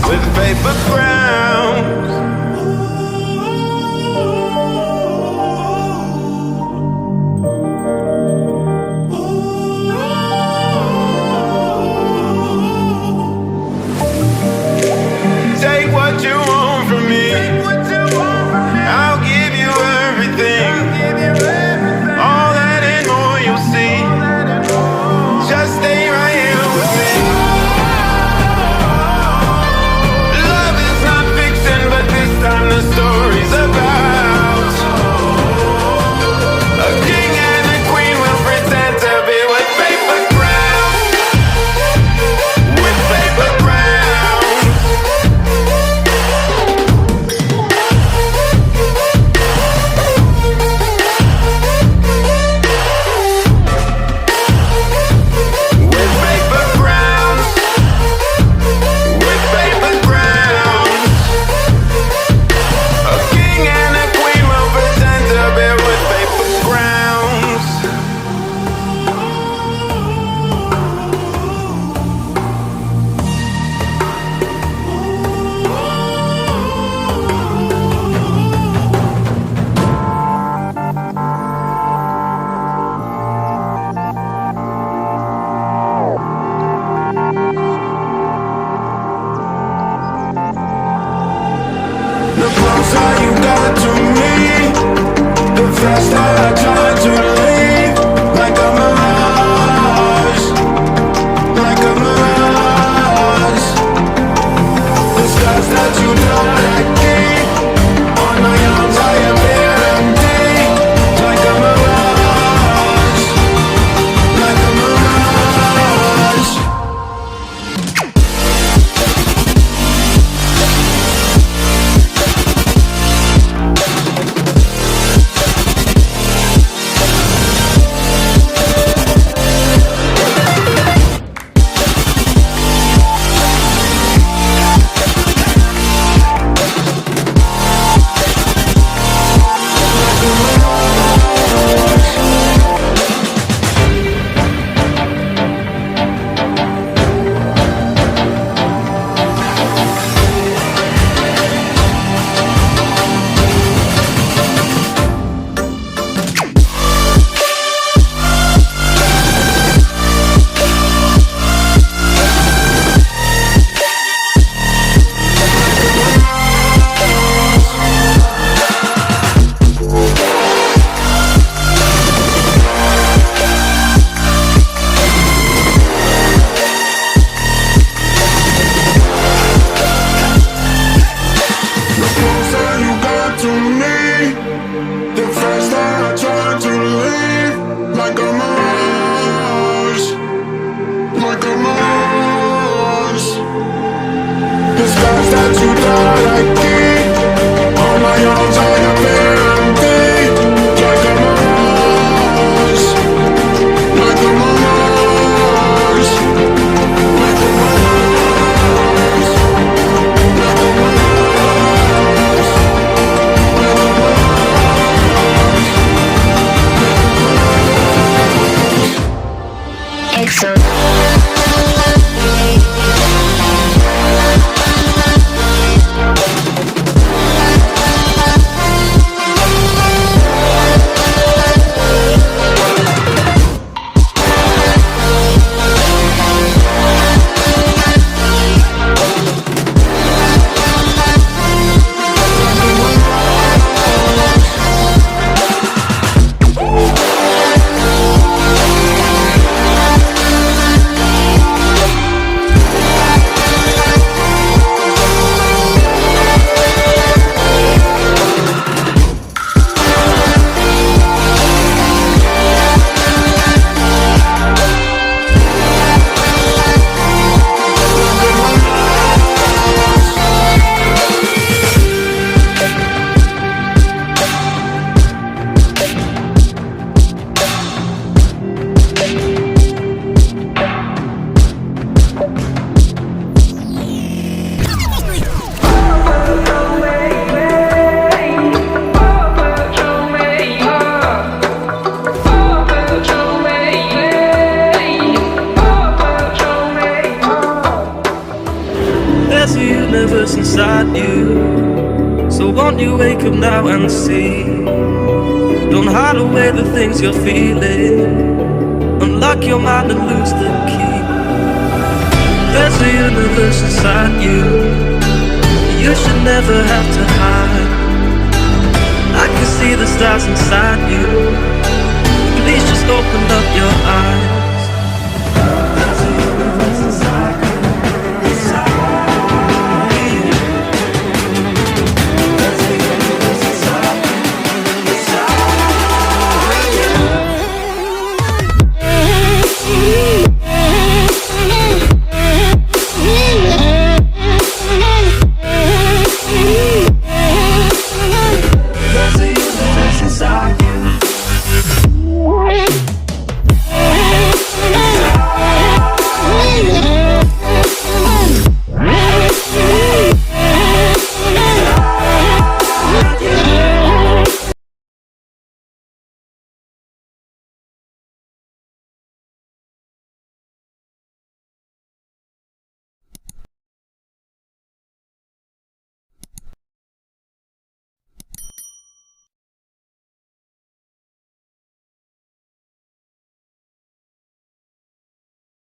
with paper crowns. Take what you want from me. I'll give you everything. All that and more you'll see. Just stay right here with me. Love is not fiction, but this time the story's about a king and a queen will pretend to be with paper crowns. With paper crowns. With paper crowns. With paper crowns. A king and a queen will pretend to be with paper crowns. The closer you got to me, the faster I try to leave. Like a mirage, like a mirage. The scars that you don't let keep on my arms I appear empty. Like a mirage, like a mirage. There's a universe inside you, so won't you wake up now and see? Don't hide away the things you're feeling. Unlock your mind and lose the key. There's a universe inside you. You should never have to hide. I can see the stars inside you. Please just open up your eyes.